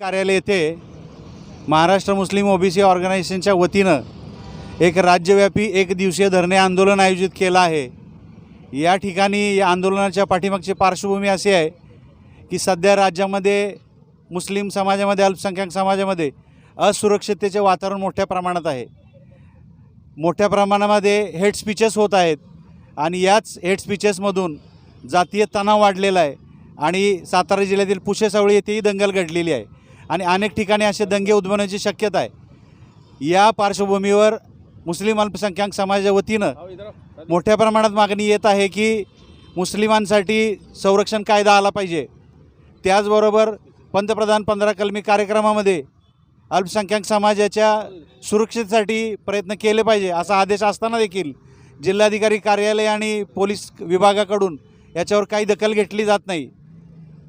कार्यालय येथे महाराष्ट्र मुस्लिम ओबीसी ऑर्गनायझेशनच्या वतीनं एक राज्यव्यापी एक दिवसीय धरणे आंदोलन आयोजित केलं आहे। या ठिकाणी या आंदोलनाच्या पाठीमागची पार्श्वभूमी अशी आहे की सध्या राज्यामध्ये मुस्लिम समाजामध्ये अल्पसंख्याक समाजामध्ये असुरक्षिततेचे वातावरण मोठ्या प्रमाणात आहे। मोठ्या प्रमाणामध्ये हेट स्पीचेस होत आहेत आणि याच हेट स्पीचेसमधून जातीय तणाव वाढलेला आहे आणि सातारा जिल्ह्यातील पुशेसावळी येथेही दंगल घडलेली आहे आणि अनेक ठिकाणी असे दंगे उद्भवण्याची शक्यता आहे। या पार्श्वभूमीवर मुस्लिम अल्पसंख्याक समाजाच्या वतीनं मोठ्या प्रमाणात मागणी येत आहे की मुस्लिमांसाठी संरक्षण कायदा आला पाहिजे। त्याचबरोबर पंतप्रधान 15 कलमी कार्यक्रमामध्ये अल्पसंख्याक समाजाच्या सुरक्षेसाठी प्रयत्न केले पाहिजे असा आदेश असताना देखील जिल्हाधिकारी कार्यालय आणि पोलीस विभागाकडून याच्यावर काही दखल घेतली जात नाही।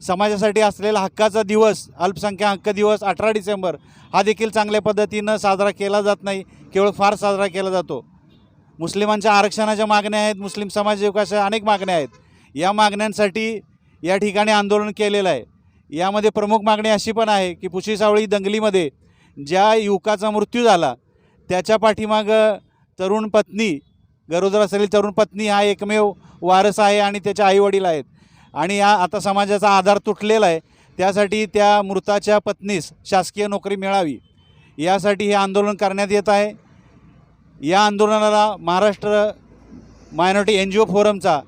समाजासाठी असलेला हक्काचा दिवस अल्पसंख्याक हक्क दिवस 18 डिसेंबर हा देखील चांगल्या पद्धतीनं साजरा केला जात नाही, केवळ फार साजरा केला जातो। मुस्लिमांच्या आरक्षणाच्या मागण्या आहेत, मुस्लिम समाजसेवकाच्या अनेक मागण्या आहेत। या मागण्यांसाठी या ठिकाणी आंदोलन केलेलं आहे। यामध्ये प्रमुख मागणी अशी पण आहे की पुशेसावळी दंगलीमध्ये ज्या युवकाचा मृत्यू झाला त्याच्या पाठीमागं तरुण पत्नी, गरोदर असलेली तरुण पत्नी हा एकमेव वारस आहे आणि त्याचे आईवडील आहेत आणि या आता समाजाचा आधार तुटलेला आहे। त्यासाठी त्या मृताच्या पत्नीस शासकीय नोकरी मिळावी यासाठी हे आंदोलन करण्यात येत आहे। या आंदोलनाला महाराष्ट्र मायनॉरिटी NGO फोरमचा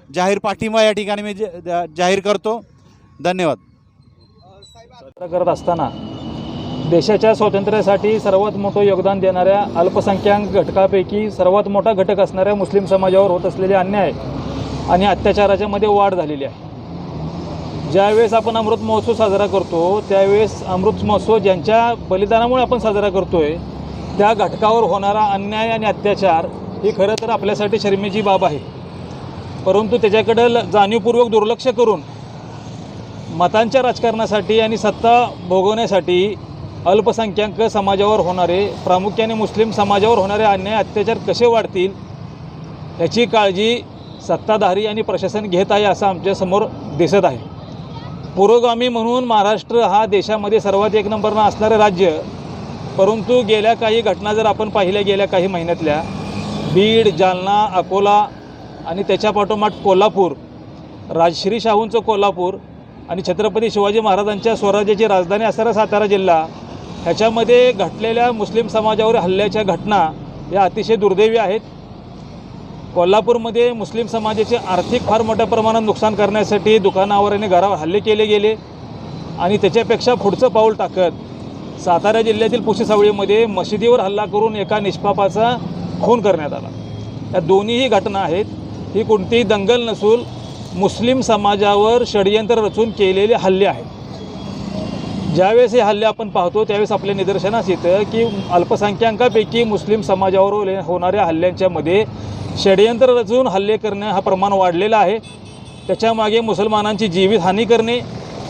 जाहीर पाठिंबा या ठिकाणी मी जाहीर करतो। धन्यवाद। करत असताना देशाच्या स्वातंत्र्यासाठी सर्वात मोठं योगदान देणाऱ्या अल्पसंख्याक घटकापैकी सर्वात मोठा घटक असणाऱ्या मुस्लिम समाजावर होत असलेले अन्याय आणि अत्याचाराच्या मध्ये वाढ झालेली आहे। ज्यावेळेस आपण अमृत महोत्सव साजरा करतो त्यावेळेस अमृत महोत्सव ज्यांच्या बलिदानामुळे आपण साजरा करतोय त्या घटकावर होणारा अन्याय आणि अत्याचार ही खरं तर आपल्यासाठी शर्मेची बाब आहे। परंतु त्याच्याकडे जाणीवपूर्वक दुर्लक्ष करून मतांच्या राजकारणासाठी आणि सत्ता भोगवण्यासाठी अल्पसंख्याक समाजावर होणारे, प्रामुख्याने मुस्लिम समाजावर होणारे अन्याय अत्याचार कसे वाढतील याची काळजी सत्ताधारी आणि प्रशासन घेत आहे असं आमच्यासमोर दिसत आहे। पुरोगामी म्हणून महाराष्ट्र हा देशामध्ये सर्वात एक नंबरनं असणारं राज्य, परंतु गेल्या काही घटना जर आपण पाहिल्या गेल्या काही महिन्यातल्या बीड, जालना, अकोला आणि त्याच्या पाठोपाठ कोल्हापूर, राजश्री शाहूंचं कोल्हापूर आणि छत्रपती शिवाजी महाराजांच्या स्वराज्याची राजधानी असणारा सातारा जिल्हा ह्याच्यामध्ये घडलेल्या मुस्लिम समाजावर हल्ल्याच्या घटना या अतिशय दुर्दैवी आहेत। कोल्हापूरमध्ये मुस्लिम समाजाचे आर्थिक फार मोठ्या प्रमाणात नुकसान करण्यासाठी दुकानावर आणि घरावर हल्ले केले गेले आणि त्याच्यापेक्षा पुढचं पाऊल टाकत सातारा जिल्ह्यातील पुशेसावळीमध्ये मशिदीवर हल्ला करून एका निष्पापाचा खून करण्यात आला। या दोन्हीही घटना आहेत, ही कोणतीही दंगल नसून मुस्लिम समाजावर षडयंत्र रचून केलेले हल्ले आहेत। ज्यावेळेस हे हल्ले आपण पाहतो त्यावेळेस आपल्या निदर्शनास येतं की अल्पसंख्याकांपैकी मुस्लिम समाजावर होणाऱ्या हल्ल्यांच्यामध्ये षडयंत्र रचून हल्ले करणे हा प्रमाण वाढलेला आहे। त्याच्यामागे मुसलमानांची जीवितहानी करणे,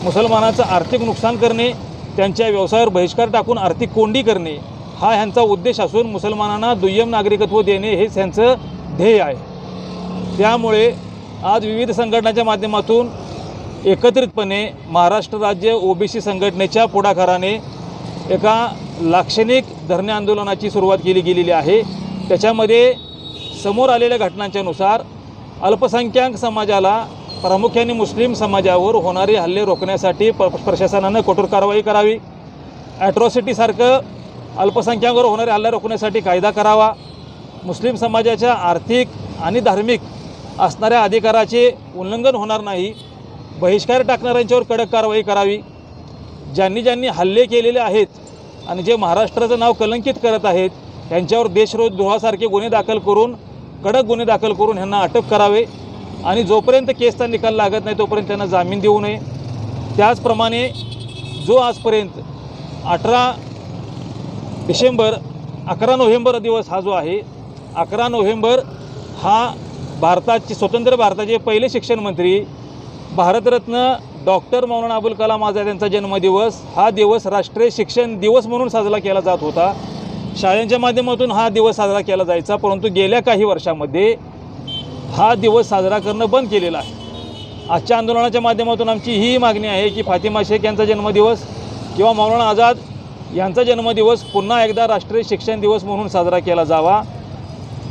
मुसलमानांचं आर्थिक नुकसान करणे, त्यांच्या व्यवसायावर बहिष्कार टाकून आर्थिक कोंडी करणे हा ह्यांचा उद्देश असून मुसलमानांना दुय्यम नागरिकत्व देणे हेच ह्यांचं ध्येय आहे। त्यामुळे आज विविध संघटनांच्या माध्यमातून एकत्रितपणे महाराष्ट्र राज्य OBC संघटनेच्या पुढाकाराने एका लाक्षणिक धरणे आंदोलनाची सुरुवात केली गेलेली आहे। त्याच्यामध्ये समोर आलेल्या घटनांच्यानुसार अल्पसंख्याक समाजाला, प्रामुख्याने मुस्लिम समाजावर होणारे हल्ले रोखण्यासाठी प्रशासनानं कठोर कारवाई करावी, ॲट्रॉसिटीसारखं अल्पसंख्याकांवर होणारे हल्ले रोखण्यासाठी कायदा करावा, मुस्लिम समाजाच्या आर्थिक आणि धार्मिक असणाऱ्या अधिकाराचे उल्लंघन होणार नाही, बहिष्कार टाकणाऱ्यांच्यावर कडक कारवाई करावी, ज्यांनी ज्यांनी हल्ले केलेले आहेत आणि जे महाराष्ट्राचं नाव कलंकित करत आहेत त्यांच्यावर देशद्रोहासारखे गुन्हे दाखल करून, कडक गुन्हे दाखल करून ह्यांना अटक करावे आणि जोपर्यंत केसचा निकाल लागत नाही तोपर्यंत त्यांना जामीन देऊ नये। त्याचप्रमाणे जो आजपर्यंत 18 डिसेंबर 11 नोव्हेंबर दिवस हा जो आहे, 11 नोव्हेंबर हा स्वतंत्र भारताचे पहिले शिक्षण मंत्री भारतरत्न डॉक्टर मौलाना अबुल कलाम आझाद यांचा जन्मदिवस हा दिवस राष्ट्रीय शिक्षण दिवस म्हणून साजरा केला जात होता। शाळांच्या माध्यमातून हा दिवस साजरा केला जायचा, परंतु गेल्या काही वर्षांमध्ये हा दिवस साजरा करणं बंद केलेला आहे। आजच्या आंदोलनाच्या माध्यमातून आमची ही मागणी आहे की फातिमा शेख यांचा जन्मदिवस किंवा मौलाना आझाद यांचा जन्मदिवस पुन्हा एकदा राष्ट्रीय शिक्षण दिवस म्हणून साजरा केला जावा.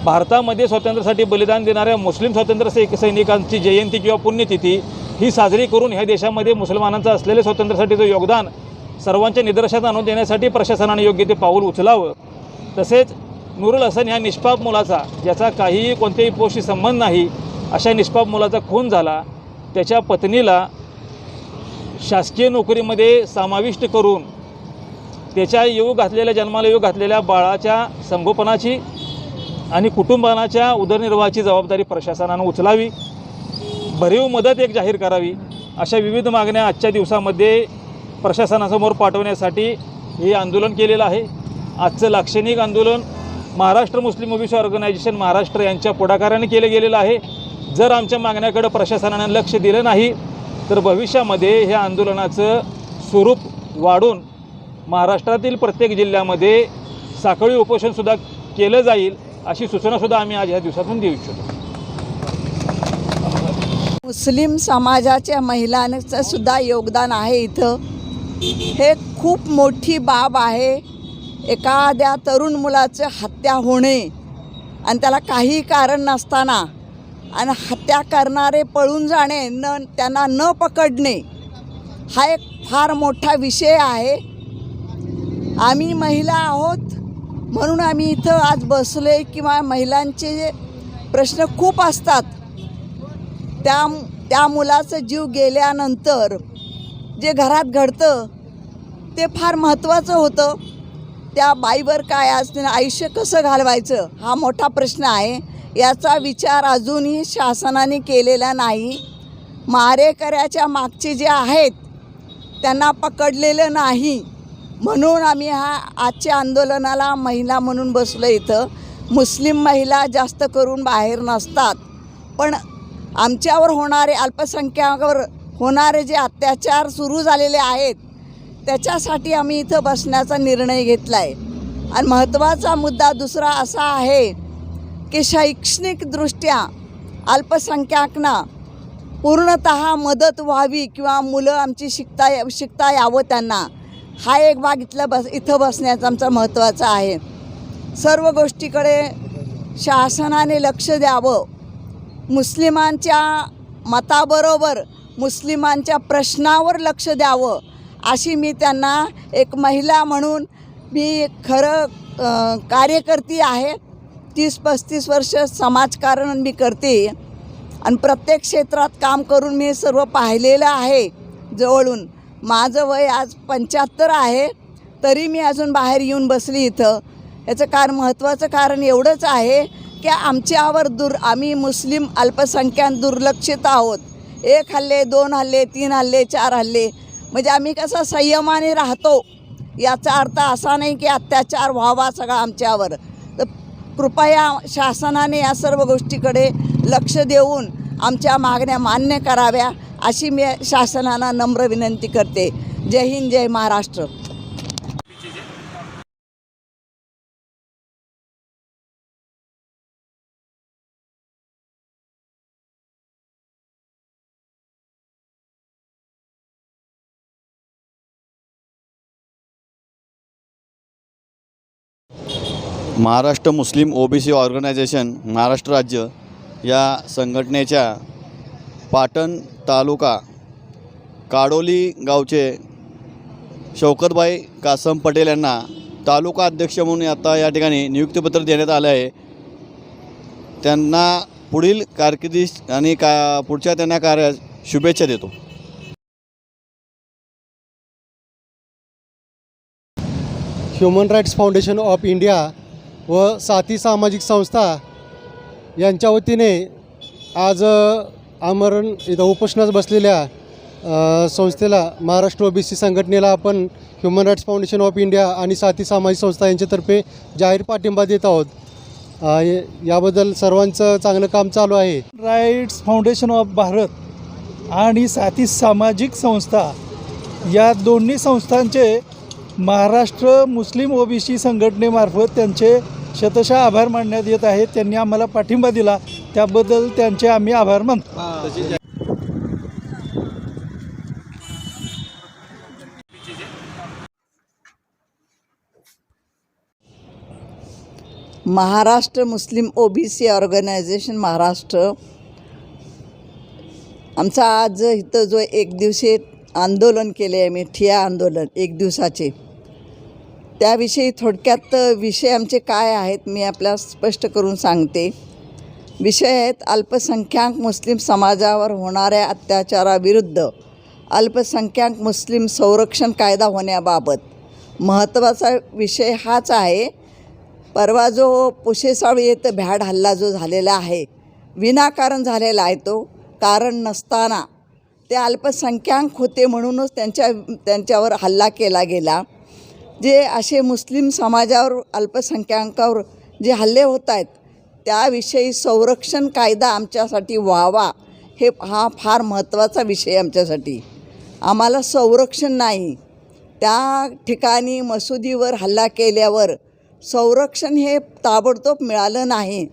भारतामध्ये स्वातंत्र्यासाठी बलिदान देणाऱ्या मुस्लिम स्वातंत्र्य सैनिकांची जयंती किंवा पुण्यतिथी ही साजरी करून ह्या देशामध्ये मुसलमानांचं असलेले स्वातंत्र्यासाठीचं योगदान सर्वांच्या निदर्शनात आणून देण्यासाठी प्रशासनाने योग्य ते पाऊल उचलावं. तसेच नूरुल हसन ह्या निष्पाप मुलाचा, ज्याचा काहीही कोणत्याही पोस्टशी संबंध नाही, अशा निष्पाप मुलाचा खून झाला, त्याच्या पत्नीला शासकीय नोकरीमध्ये समाविष्ट करून त्याच्या जन्माला येऊ घातलेल्या बाळाच्या संगोपनाची आणि कुटुंबाच्या उदरनिर्वाहाची जबाबदारी प्रशासनानं उचलावी. भरीव मदत एक जाहीर करावी. अशा विविध मागण्या आजच्या दिवसामध्ये प्रशासनासमोर पाठवण्यासाठी हे आंदोलन केलेलं आहे. आजचं लाक्षणिक आंदोलन महाराष्ट्र मुस्लिम ओबीसी ऑर्गनायझेशन महाराष्ट्र यांच्या पुढाकाराने केलं गेलेलं आहे. जर आमच्या मागण्याकडे प्रशासनानं लक्ष दिलं नाही तर भविष्यामध्ये ह्या आंदोलनाचं स्वरूप वाढून महाराष्ट्रातील प्रत्येक जिल्ह्यामध्ये साखळी उपोषणसुद्धा केलं जाईल, अशी सूचनासुद्धा आम्ही आज ह्या दिवसातून देऊ इच्छितो. मुस्लिम समाजाच्या महिलांचं सुद्धा योगदान आहे इथं. हे खूप मोठी बाब आहे. एखाद्या तरुण मुलाचं हत्या होणे आणि त्याला काही कारण नसताना आणि हत्या करणारे पळून जाणे, त्यांना न पकडणे, हा एक फार मोठा विषय आहे. आम्ही महिला आहोत म्हणून आम्ही इथं आज बसले, किंवा महिलांचे जे प्रश्न खूप असतात, त्या मुलाचा जीव गेल्यानंतर जे घरात घडतं ते फार महत्त्वाचं होतं. त्या बाईवर काय आज तिनं आयुष्य कसं घालवायचं हा मोठा प्रश्न आहे. याचा विचार अजूनही शासनाने केलेला नाही. मारेकऱ्याच्या मागचे जे आहेत त्यांना पकडलेलं नाही, म्हणून आम्ही आजच्या आंदोलनाला महिला म्हणून बसलो इथं. मुस्लिम महिला जास्त करून बाहेर नसतात, पण आमच्यावर होणारे, अल्पसंख्याकावर होणारे जे अत्याचार सुरू झालेले आहेत त्याच्यासाठी आम्ही इथं बसण्याचा निर्णय घेतला आहे. आणि महत्त्वाचा मुद्दा दुसरा असा आहे की शैक्षणिकदृष्ट्या अल्पसंख्याकांना पूर्णतः मदत व्हावी किंवा मुलं आमची शिकता यावं त्यांना, हा एक भाग इथं बसण्याचा आमचा महत्त्वाचा आहे. सर्व गोष्टीकडे शासनाने लक्ष द्यावं. मुस्लिमांच्या मताबरोबर मुस्लिमांच्या प्रश्नावर लक्ष द्यावं, अशी मी त्यांना एक महिला म्हणून मी खरं कार्यकर्ती आहे. 30-35 वर्ष समाजकारण मी करते आणि प्रत्येक क्षेत्रात काम करून मी सर्व पाहिलेलं आहे जवळून. माझं वय आज 75 आहे, तरी मी अजून बाहेर येऊन बसली इथं. याचं महत्त्वाचं कारण एवढंच आहे की आमच्यावर आम्ही मुस्लिम अल्पसंख्याक दुर्लक्षित आहोत. 1 हल्ले, 2 हल्ले, 3 हल्ले, 4 हल्ले, म्हणजे आम्ही कसं संयमाने राहतो. याचा अर्थ असा नाही की अत्याचार व्हावा सगळा आमच्यावर. तर कृपया शासनाने या सर्व गोष्टीकडे लक्ष देऊन आमच्या मागण्या मान्य कराव्या, अशी मी शासनाला नम्र विनंती करते. जय हिंद, जय महाराष्ट्र. महाराष्ट्र मुस्लिम ओबीसी ऑर्गनायझेशन महाराष्ट्र राज्य या संघटनेच्या पाटण तालुका काडोली गावचे शौकतबाई कासम पटेल यांना तालुका अध्यक्ष म्हणून आता या ठिकाणी नियुक्तीपत्र देण्यात आलं आहे. त्यांना पुढील कारकिर्दीस आणि पुढच्या त्यांना कार्यास शुभेच्छा देतो. Human rights foundation of India व साथी सामाजिक संस्था यांच्या वतीने आज आमरण इथं उपोषणास बसलेल्या संस्थेला, महाराष्ट्र ओबीसी संघटनेला आपण human rights foundation of India आणि साथी सामाजिक संस्था यांच्यातर्फे जाहीर पाठिंबा देत आहोत. याबद्दल सर्वांचं चांगलं काम चालू आहे. राईट्स फाउंडेशन ऑफ भारत आणि साथी सामाजिक संस्था या दोन्ही संस्थांचे महाराष्ट्र मुस्लिम ओबीसी संघटनेमार्फत त्यांचे शतशः आभार मानण्यात येत आहेत. त्यांनी आम्हाला पाठिंबा दिला त्याबद्दल त्यांचे आम्ही आभार मानतो. महाराष्ट्र मुस्लिम ओबीसी ऑर्गनायझेशन महाराष्ट्र आमचा आज इथं जो एक दिवसीय आंदोलन केले आहे, मी ठिय्या आंदोलन एक दिवसाचे, त्याविषयी थोडक्यात विषय आमचे काय आहेत मी आपल्याला स्पष्ट करून सांगते. विषय आहेत अल्पसंख्याक मुस्लिम समाजावर होणाऱ्या अत्याचाराविरुद्ध अल्पसंख्याक मुस्लिम संरक्षण कायदा होण्याबाबत. महत्त्वाचा विषय हाच आहे. परवा जो पुशेसावळी येथे भ्याड हल्ला जो झालेला आहे, विनाकारण झालेला आहे, तो कारण नसताना ते अल्पसंख्याक होते म्हणूनच त्यांच्यावर हल्ला केला गेला. जे असे मुस्लिम समाजावर अल्पसंख्याकावर जे हल्ले होत आहेत त्याविषयी संरक्षण कायदा आमच्यासाठी व्हावा, हा फार महत्त्वाचा विषय आमच्यासाठी. आम्हाला संरक्षण नाही. त्या ठिकाणी मशिदीवर हल्ला केल्यावर संरक्षण हे ताबडतोब मिळालं नाही.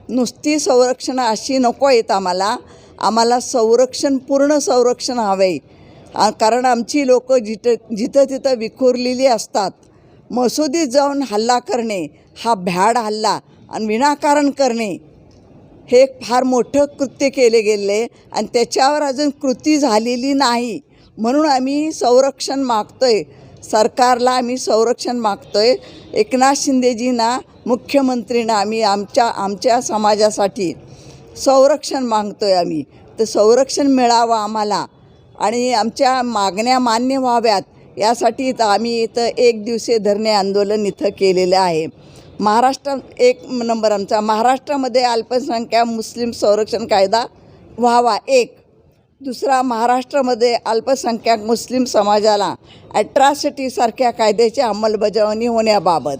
नुसती संरक्षण अशी नको आहेत आम्हाला संरक्षण, पूर्ण संरक्षण हवे. कारण आमची लोकं जिथं तिथं विखुरलेली असतात. मशिदीत जाऊन हल्ला करणे हा भ्याड हल्ला आणि विनाकारण करणे हे एक फार मोठं कृत्य केले गेले आणि त्याच्यावर अजून कृती झालेली नाही. म्हणून आम्ही संरक्षण मागतो आहे, सरकारला आम्ही संरक्षण मागतो आहे. एकनाथ शिंदेजींना, मुख्यमंत्रींना आम्ही आमच्या समाजासाठी संरक्षण मागतो आहे आम्ही. तर संरक्षण मिळावं आम्हाला आणि आमच्या मागण्या मान्य व्हाव्यात यासाठी इथं आम्ही इथं एक दिवसीय धरणे आंदोलन इथं केलेलं आहे. एक नंबर आमचा महाराष्ट्रामध्ये अल्पसंख्याक मुस्लिम संरक्षण कायदा व्हावा. एक. दुसरा, महाराष्ट्रामध्ये अल्पसंख्याक मुस्लिम समाजाला ॲट्रॉसिटीसारख्या कायद्याची अंमलबजावणी होण्याबाबत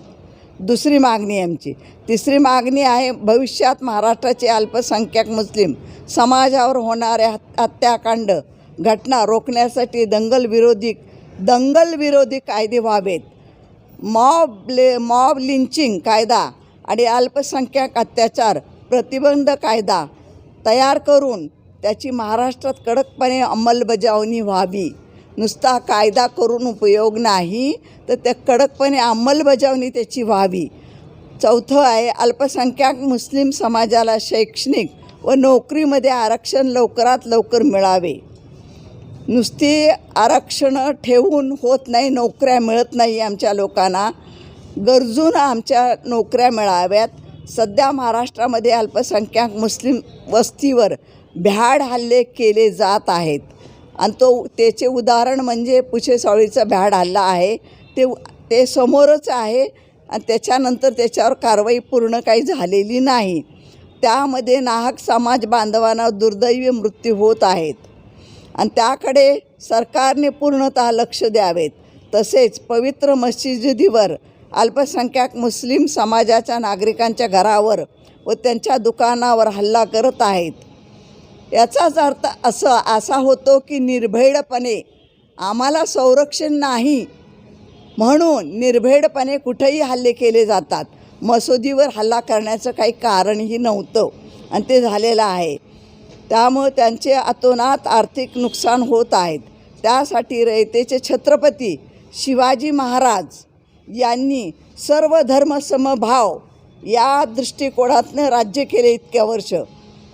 दुसरी मागणी आहे आमची. तिसरी मागणी आहे भविष्यात महाराष्ट्राचे अल्पसंख्याक मुस्लिम समाजावर होणाऱ्या हत्याकांड घटना रोखण्यासाठी दंगल विरोधी कायदे व्हावेत. मॉब लिंचिंग कायदा आणि अल्पसंख्याक अत्याचार प्रतिबंध कायदा तयार करून त्याची महाराष्ट्रात कडकपणे अंमलबजावणी व्हावी. नुसता कायदा करून उपयोग नाही, तर त्या कडकपणे अंमलबजावणी त्याची व्हावी. चौथं आहे अल्पसंख्याक मुस्लिम समाजाला शैक्षणिक व नोकरीमध्ये आरक्षण लवकरात लवकर मिळावे. नुसती आरक्षणं ठेवून होत नाही, नोकऱ्या मिळत नाही आमच्या लोकांना. गरजूंना आमच्या नोकऱ्या मिळाव्यात. सध्या महाराष्ट्रामध्ये अल्पसंख्याक मुस्लिम वस्तीवर भ्याड हल्ले केले जात आहेत आणि त्याचे उदाहरण म्हणजे पुशेसावळीचा भ्याड हल्ला आहे. ते समोरच आहे आणि त्याच्यानंतर त्याच्यावर कारवाई पूर्ण काही झालेली नाही. त्यामध्ये नाहक समाज बांधवांना दुर्दैवी मृत्यू होत आहेत आणि त्याकडे सरकारने पूर्णतः लक्ष द्यावेत. तसेच पवित्र मशिदीवर अल्पसंख्याक मुस्लिम समाजाच्या नागरिकांच्या घरावर व त्यांच्या दुकानावर हल्ला करत आहेत. याचाच अर्थ असा होतो की निर्भीडपणे आम्हाला संरक्षण नाही म्हणून निर्भीडपणे कुठेही हल्ले केले जातात. मशिदीवर हल्ला करण्याचं काही कारणही नव्हतं आणि ते झालेलं आहे. त्यामुळे त्यांचे अतोनात आर्थिक नुकसान होत आहेत. त्यासाठी रयतेचे छत्रपती शिवाजी महाराज यांनी सर्व धर्म समभाव या दृष्टिकोनातनं राज्य केले इतक्या वर्ष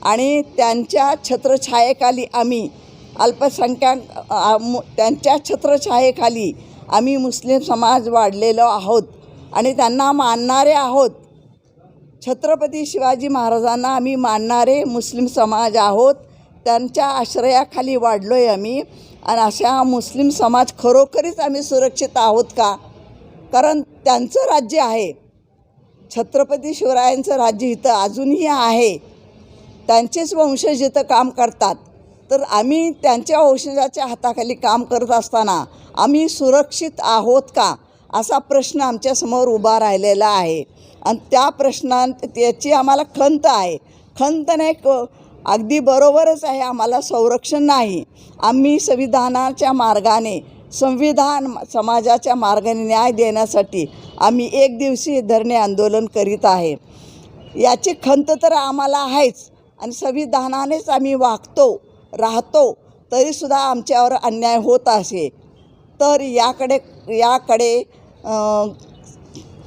आणि त्यांच्या छत्रछायेखाली आम्ही त्यांच्या छत्रछायेखाली आम्ही मुस्लिम समाज वाढलेलो आहोत आणि त्यांना मानणारे आहोत. छत्रपती शिवाजी महाराजांना आम्ही मानणारे मुस्लिम समाज आहोत. त्यांच्या आश्रयाखाली वाढलो आहे आम्ही आणि अशा मुस्लिम समाज खरोखरीच आम्ही सुरक्षित आहोत का? कारण त्यांचं राज्य आहे, छत्रपती शिवरायांचं राज्य इथं अजूनही आहे. त्यांचेच वंशज इथं काम करतात. तर आम्ही त्यांच्या वंशजाच्या हाताखाली काम करत असताना आम्ही सुरक्षित आहोत का असा प्रश्न आमच्यासमोर उभा राहिलेला आहे आणि त्या प्रश्नात त्याची आम्हाला खंत आहे. खंत नाही, अगदी बरोबरच आहे, आम्हाला संरक्षण नाही. आम्ही संविधानाच्या मार्गाने समाजाच्या मार्गाने न्याय देण्यासाठी आम्ही एक दिवसीय धरणे आंदोलन करीत आहे. याची खंत तर आम्हाला आहेच आणि संविधानानेच आम्ही वागतो राहतो तरीसुद्धा आमच्यावर अन्याय होत असे तर याकडे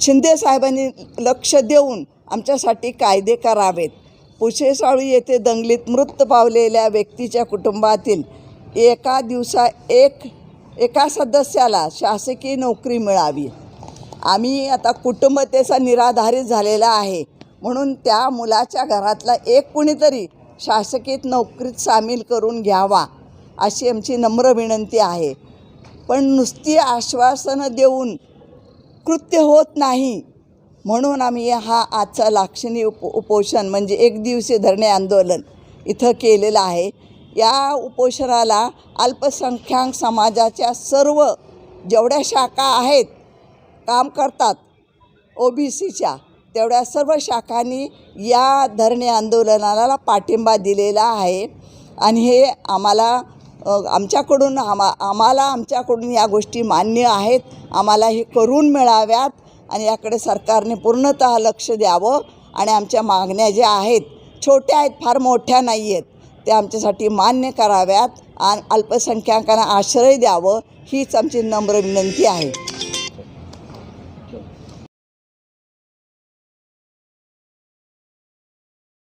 शिंदे साहेबांनी लक्ष देऊन आमच्यासाठी कायदे करावेत. पुशेसावळी येथे दंगलीत मृत पावलेल्या व्यक्तीच्या कुटुंबातील एका सदस्याला शासकीय नोकरी मिळावी. आम्ही आता कुटुंबतेचा निराधारित झालेला आहे, म्हणून त्या मुलाच्या घरातला एक कुणीतरी शासकीय नोकरीत सामील करून घ्यावा अशी आमची नम्र विनंती आहे. पण नुसती आश्वासनं देऊन कृत्य होत नाही, म्हणून आम्ही हा आजचा लाक्षणिक उपोषण म्हणजे एकदिवसीय धरणे आंदोलन इथं केलेलं आहे. या उपोषणाला अल्पसंख्याक समाजाच्या सर्व जेवढ्या शाखा आहेत काम करतात OBCच्या, तेवढ्या सर्व शाखांनी या धरणे आंदोलनाला पाठिंबा दिलेला आहे. आणि हे आमच्याकडून या गोष्टी मान्य आहेत. आम्हाला हे करून मिळाव्यात आणि याकडे सरकारने पूर्णतः लक्ष द्यावं आणि आमच्या मागण्या ज्या आहेत छोट्या आहेत, फार मोठ्या नाही आहेत, त्या आमच्यासाठी मान्य कराव्यात आणि अल्पसंख्याकांना आश्रय द्यावं हीच आमची नम्र विनंती आहे.